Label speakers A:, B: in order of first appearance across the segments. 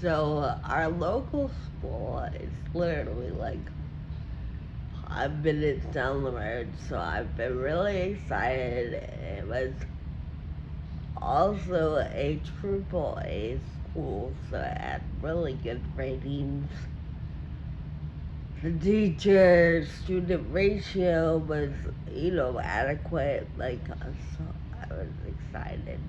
A: So our local school is literally like 5 minutes down the road, so I've been really excited. It was also a triple A school, so it had really good ratings. The teacher student ratio was, adequate, so I was excited.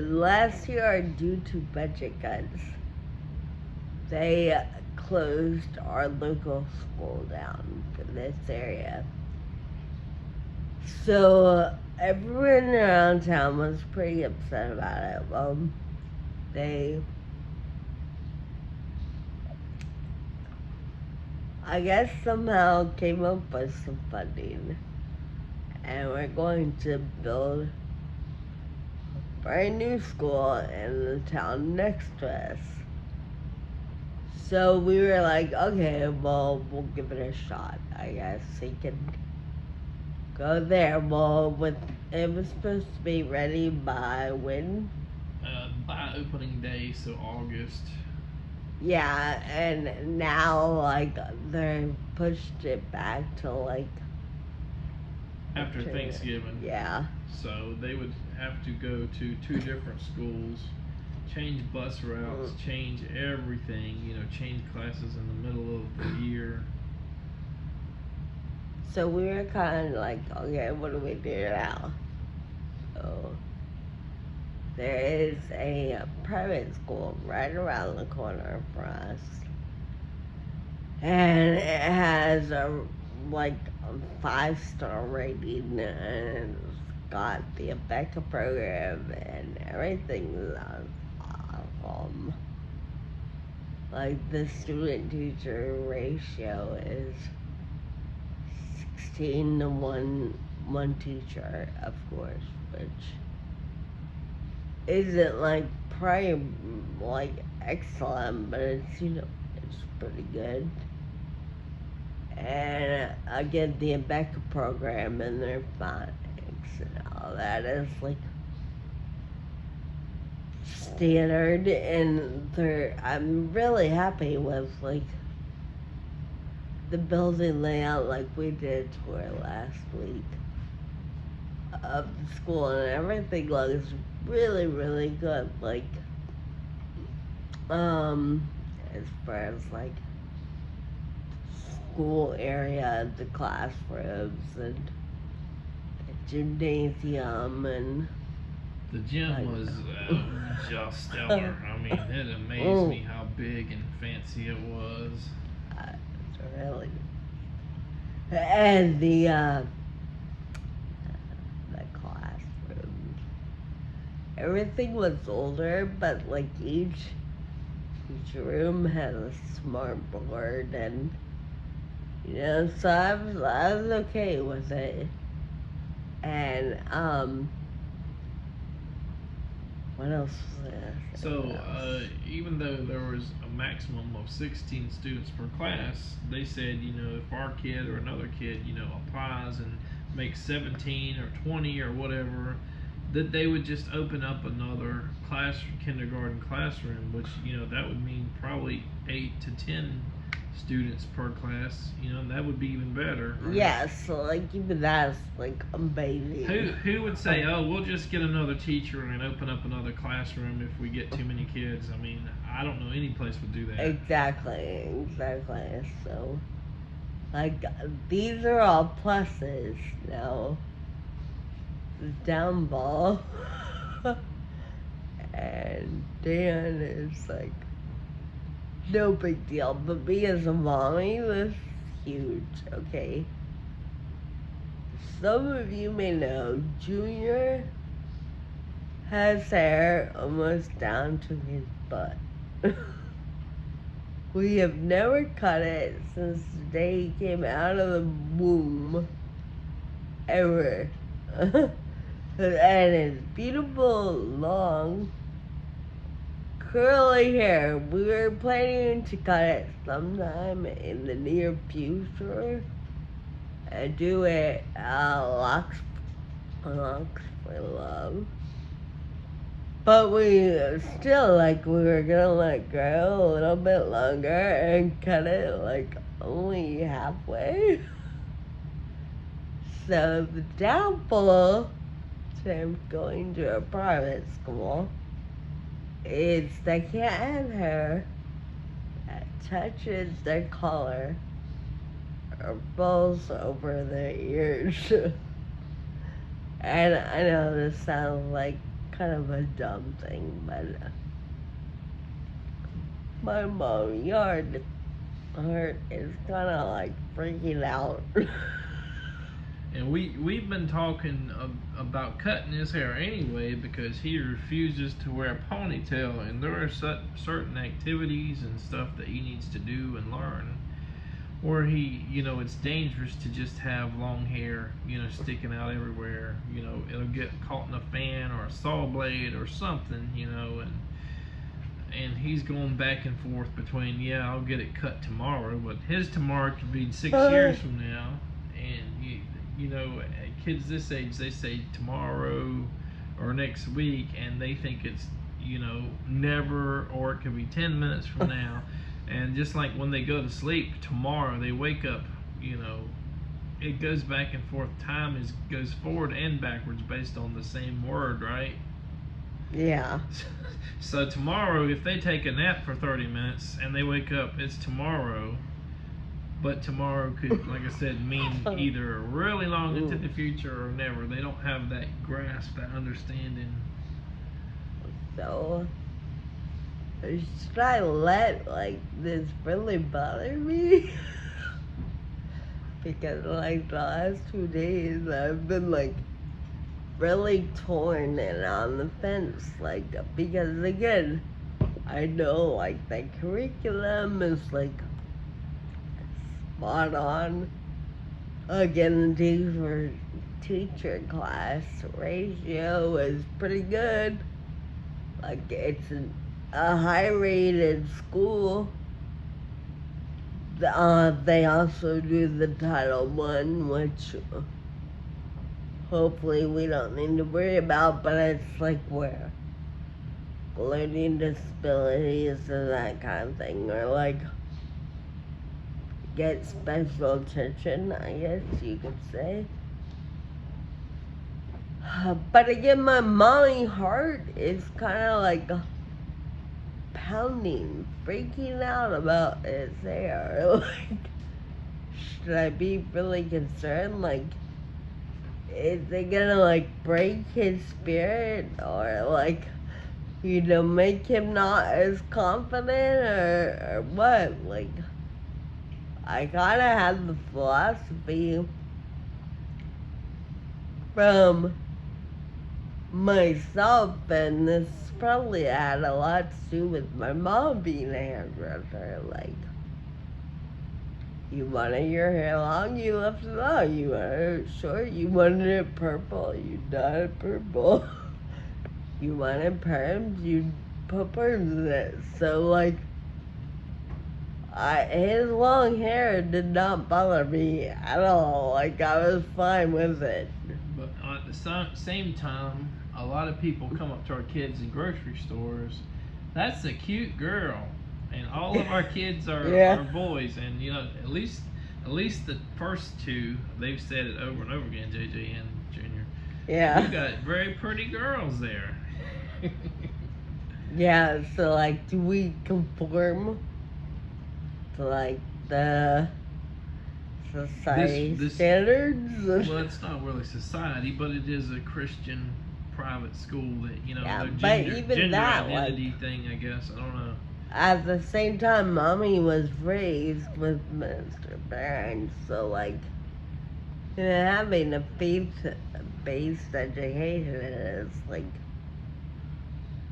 A: Last year, due to budget cuts, they closed our local school down for this area. So everyone around town was pretty upset about it. Well, they, I guess, somehow came up with some funding, and we're going to build a brand new school in the town next to us. So we were like, okay, well, we'll give it a shot. I guess he can go there. Well, it was supposed to be ready by when?
B: By opening day, so August.
A: Yeah, and now they pushed it back to
B: After Thanksgiving.
A: Yeah.
B: So they would have to go to two different schools, change bus routes, change everything, change classes in the middle of the year.
A: So we were kind of like, okay, what do we do now? So there is a private school right around the corner for us. And it has a 5-star rating, and it's got the Becca program and everything. Awesome. The student teacher ratio is 16 to 1 teacher, of course, which isn't probably excellent, but it's pretty good. And again, the Becca program and their phonics and all that is standard, and I'm really happy with the building layout we did a tour last week of the school, and everything looks really, really good. As far as school area, the classrooms, and the gymnasium, and
B: the gym was just stellar. I mean, it amazed me how big and fancy it was.
A: It's really, and the classrooms, everything was older, but each room had a smart board, and so I was okay with it. And what else was there?
B: So even though there was a maximum of 16 students per class, they said, if our kid or another kid, applies and makes 17 or 20 or whatever, that they would just open up another kindergarten classroom, which that would mean probably 8 to 10 students per class. That would be even better.
A: Right? Yes, so even that's amazing.
B: Who would say, oh, we'll just get another teacher and open up another classroom if we get too many kids? I mean, I don't know any place would do that.
A: Exactly. So these are all pluses. Now the downfall and Dan is no big deal, but me as a mommy was huge. Okay, some of you may know Junior has hair almost down to his butt. We have never cut it since the day he came out of the womb, ever. And his beautiful, long, curly hair. We were planning to cut it sometime in the near future and do it locks for love. But we still, like, we were gonna let grow a little bit longer and cut it, like, only halfway. So the downfall to him going to a private school is they can't have hair that touches their collar or falls over their ears. And I know this sounds like kind of a dumb thing, but my mom yard heart is kind of like freaking out.
B: And we've been talking about cutting his hair anyway because he refuses to wear a ponytail, and there are certain activities and stuff that he needs to do and learn where it's dangerous to just have long hair, sticking out everywhere. It'll get caught in a fan or a saw blade or something, and he's going back and forth between, yeah, I'll get it cut tomorrow, but his tomorrow could be 6 years from now. And kids this age, they say tomorrow or next week, and they think it's never, or it could be 10 minutes from now. And just like when they go to sleep tomorrow, they wake up, it goes back and forth. Time goes forward and backwards based on the same word, right?
A: Yeah.
B: So tomorrow, if they take a nap for 30 minutes and they wake up, it's tomorrow. But tomorrow could, like I said, mean either really long into the future or never. They don't have that grasp, that understanding.
A: So, should I let, like, this really bother me? Because, like, the last 2 days, I've been, like, really torn and on the fence, like, because, again, I know, like, the curriculum is, like, spot on. Again, the teacher class ratio is pretty good. Like, it's a high rated school. They also do the Title I, which hopefully we don't need to worry about, but it's like where learning disabilities and that kind of thing, or like get special attention, I guess you could say. But again, my mommy heart is kind of like pounding, freaking out about his hair. Like, should I be really concerned? Like, is it gonna, like, break his spirit or, like, make him not as confident or what? Like, I kind of had the philosophy from myself, and this probably had a lot to do with my mom being a hairdresser. Like, you wanted your hair long, you left it long. You wanted it short, you wanted it purple, you dyed it purple. You wanted perms, you put perms in it. So, like, his long hair did not bother me at all. Like, I was fine with it.
B: But at the same time, a lot of people come up to our kids in grocery stores. That's a cute girl, and all of our kids are boys. And at least the first two, they've said it over and over again, JJ and Junior.
A: Yeah.
B: You got very pretty girls there.
A: Yeah. So, like, do we conform to, like, the society standards?
B: Well, it's not really society, but it is a Christian private school that gender identity thing, I guess. I don't know.
A: At the same time, mommy was raised with minister parents, so, like, having a faith-based education is, like,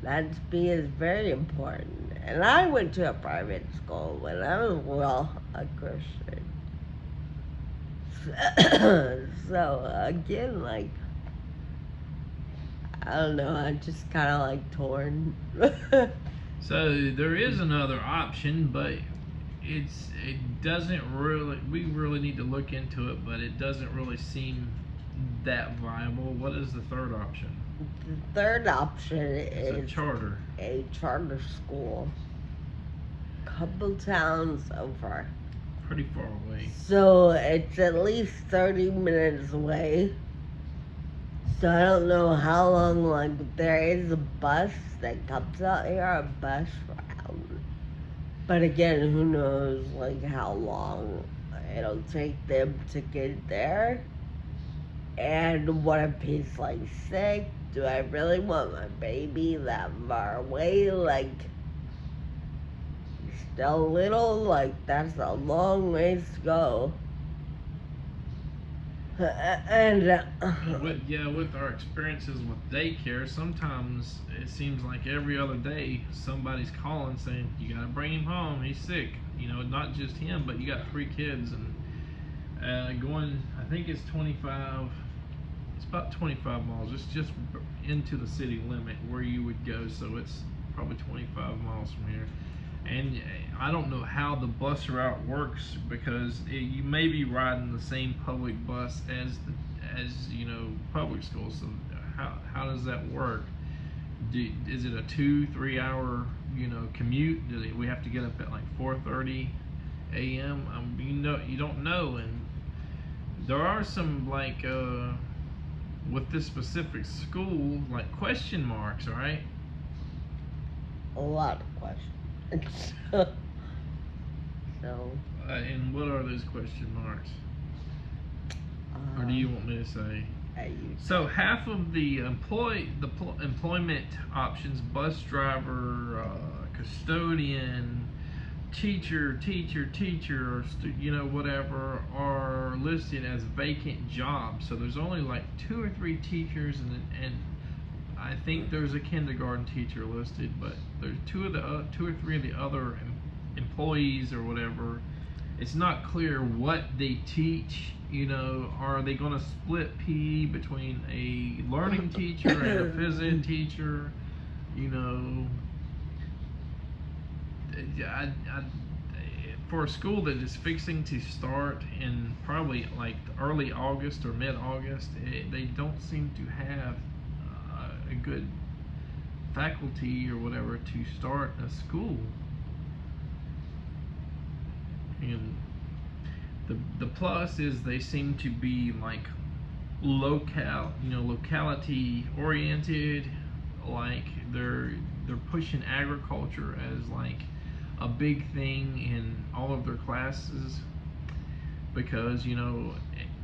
A: that to me is very important. And I went to a private school when I was, a Christian. So, again, like, I don't know, I'm just kind of, like, torn.
B: So, there is another option, but it doesn't really, we really need to look into it, but it doesn't really seem that viable. What is the third option?
A: The third option
B: It's a
A: is
B: charter.
A: a charter school, couple towns over.
B: Pretty far away.
A: So it's at least 30 minutes away. So I don't know how long, like, there is a bus that comes out here, a bus route. But again, who knows, like, how long it'll take them to get there. And what if he's, like, sick? Do I really want my baby that far away? Like, he's still little? Like, that's a long ways to go. And
B: With our experiences with daycare, sometimes it seems like every other day somebody's calling saying you got to bring him home. He's sick. Not just him, but you got 3 kids and going. I think it's 25. It's about 25 miles. It's just into the city limit where you would go. So it's probably 25 miles from here. And I don't know how the bus route works because you may be riding the same public bus as public schools. So how does that work? Is it a 2-3 hour commute? Do we have to get up at like 4:30 a.m.? You don't know, and there are some like with this specific school like question marks, right?
A: a lot of questions. So.
B: And what are those question marks? Or do you want me to say? So half of the employment options: bus driver, custodian, teacher, or whatever, are listed as vacant jobs. So there's only like 2 or 3 teachers, and I think there's a kindergarten teacher listed, but there's 2 or 3 of the other employees or whatever. It's not clear what they teach. Are they going to split PE between a learning teacher and a phys ed teacher? For a school that is fixing to start in probably like early August or mid-August, they don't seem to have a good faculty or whatever to start a school. And the plus is they seem to be like locality oriented. Like they're pushing agriculture as like a big thing in all of their classes, because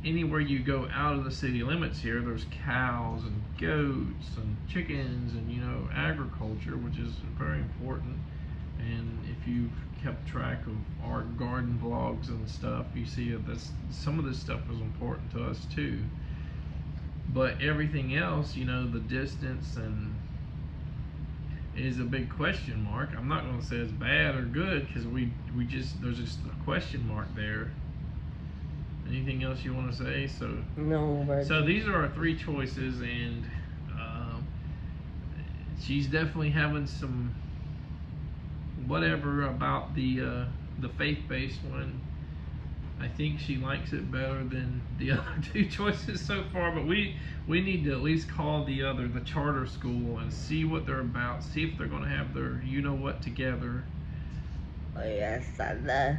B: anywhere you go out of the city limits here, there's cows and goats and chickens and agriculture, which is very important. And if you've kept track of our garden vlogs and stuff, you see that some of this stuff is important to us too. But everything else, the distance and is a big question mark. I'm not going to say it's bad or good because there's just a question mark there. Anything else you want to say?
A: No.
B: So these are our 3 choices, and she's definitely having some whatever about the faith-based one. I think she likes it better than the other 2 choices so far, but we need to at least call the charter school and see what they're about, see if they're going to have their what together.
A: Oh yes, and the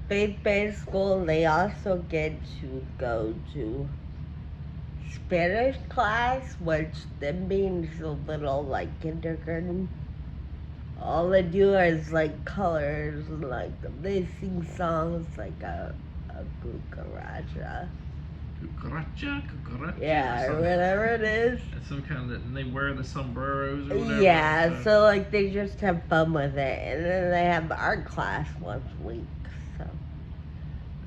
A: faith-based school, they also get to go to Spanish class, which then means a little like kindergarten. All they do is like colors, like they sing songs like a cucaracha.
B: Cucaracha.
A: Yeah, or whatever it is.
B: That's some kind of, and they wear the sombreros or whatever.
A: Yeah, so like they just have fun with it, and then they have art class once a week. So.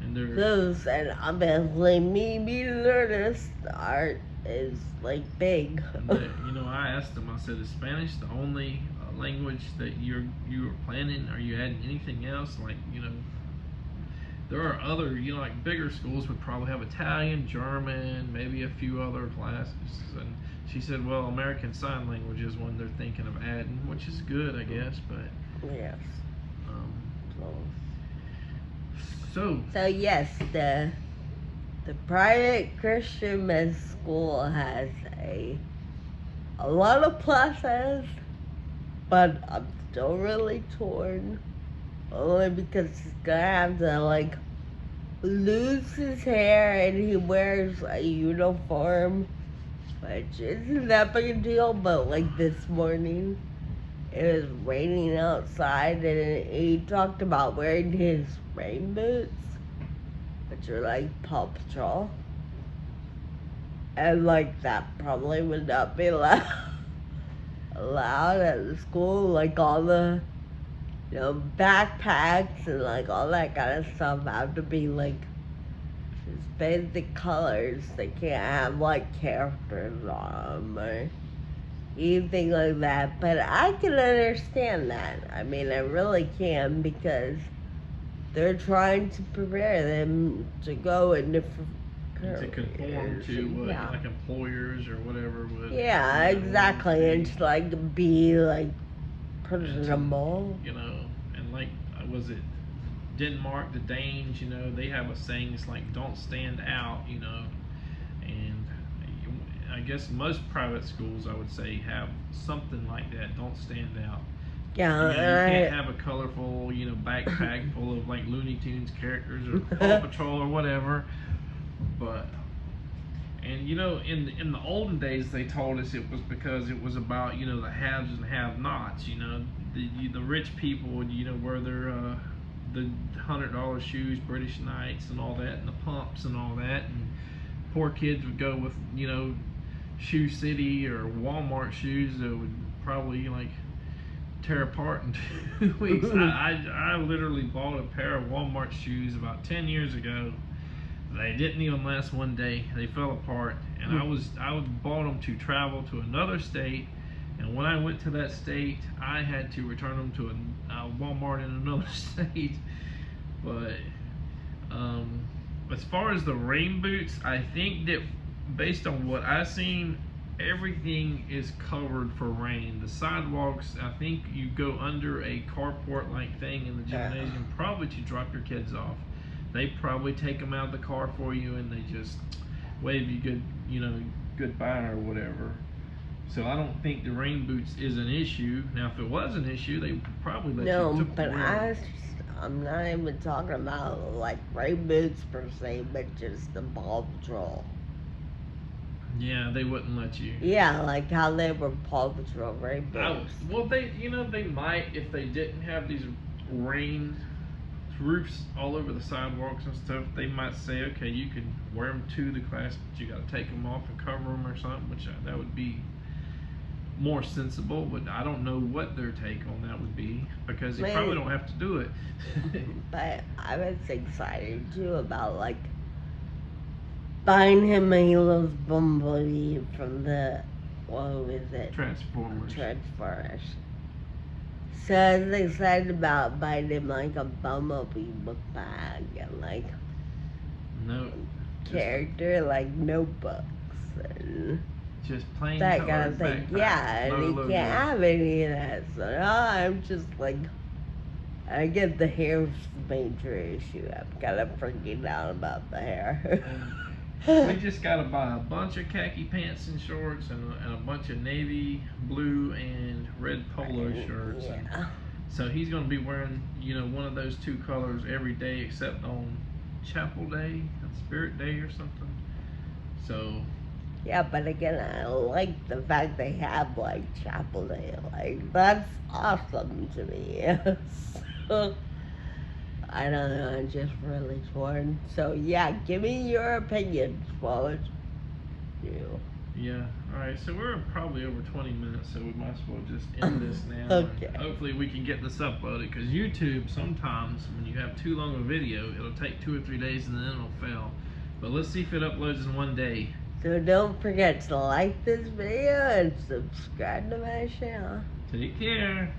A: And obviously me being an artist, art is like big.
B: I asked them. I said, "Is Spanish the only language that you were planning? Are you adding anything else? There are other, like bigger schools would probably have Italian, German, maybe a few other classes." And she said, "Well, American Sign Language is one they're thinking of adding, which is good, I guess." But
A: yes.
B: So
A: yes, the private Christian med school has a a lot of pluses, but I'm still really torn. Only because he's gonna have to, like, lose his hair and he wears a uniform, which isn't that big a deal, but, like, this morning, it was raining outside and he talked about wearing his rain boots, which are like Paw Patrol. And like that probably would not be allowed at the school. Like all the, backpacks and like all that kind of stuff have to be like just basic colors. They can't have like characters on them or anything like that. But I can understand that. I mean, I really can, because they're trying to prepare them to go in different
B: to conform to what like employers or whatever would.
A: Yeah, exactly, and to like be like presentable.
B: And like, was it Denmark, the Danes? They have a saying, it's like, don't stand out. And I guess most private schools, I would say, have something like that. Don't stand out.
A: Yeah,
B: you can't have a colorful, backpack full of like Looney Tunes characters or Paw Patrol or whatever. But in the olden days, they told us it was because it was about the haves and have-nots. The rich people would wear their the $100 shoes, British Knights, and all that, and the pumps and all that, and poor kids would go with Shoe City or Walmart shoes that would probably like tear apart in 2 weeks. I literally bought a pair of Walmart shoes about 10 years ago. They didn't even last one day. They fell apart, and I bought them to travel to another state, and when I went to that state, I had to return them to a Walmart in another state. But as far as the rain boots, I think that based on what I've seen, everything is covered for rain. The sidewalks, I think you go under a carport like thing in the gymnasium, probably to drop your kids off. They probably take them out of the car for you, and they just wave you goodbye or whatever. So I don't think the rain boots is an issue. Now, if it was an issue, they would probably let you.
A: No, but I'm not even talking about like rain boots per se, but just the Paw Patrol.
B: Yeah, they wouldn't let you.
A: Yeah, like how they were Paw Patrol rain boots.
B: Well, they might, if they didn't have these rain roofs all over the sidewalks and stuff. They might say, okay, you can wear them to the class, but you got to take them off and cover them or something, which that would be more sensible. But I don't know what their take on that would be, because they probably don't have to do it.
A: But I was excited too about like buying him a little Bumblebee from the, what was it?
B: Transformers.
A: So I was excited about buying him like a Bumblebee book bag and like character like notebooks and
B: just plain
A: that kind of thing. Yeah, and he can't have any of that. So now I'm just like, I get the hair's the major issue. I'm kind of freaking out about the hair.
B: We just gotta buy a bunch of khaki pants and shorts and a bunch of navy blue and red polo shirts.
A: Yeah.
B: And so he's gonna be wearing, one of those two colors every day except on Chapel Day, Spirit Day or something. So.
A: Yeah, but again, I like the fact they have like Chapel Day. Like, that's awesome to me. So, I don't know, I'm just really torn. So yeah, give me your opinions while it's you.
B: Yeah, alright, so we're probably over 20 minutes, so we might as well just end this now.
A: Okay.
B: And hopefully we can get this uploaded, because YouTube, sometimes when you have too long a video, it'll take 2 or 3 days and then it'll fail. But let's see if it uploads in one day.
A: So don't forget to like this video and subscribe to my channel.
B: Take care.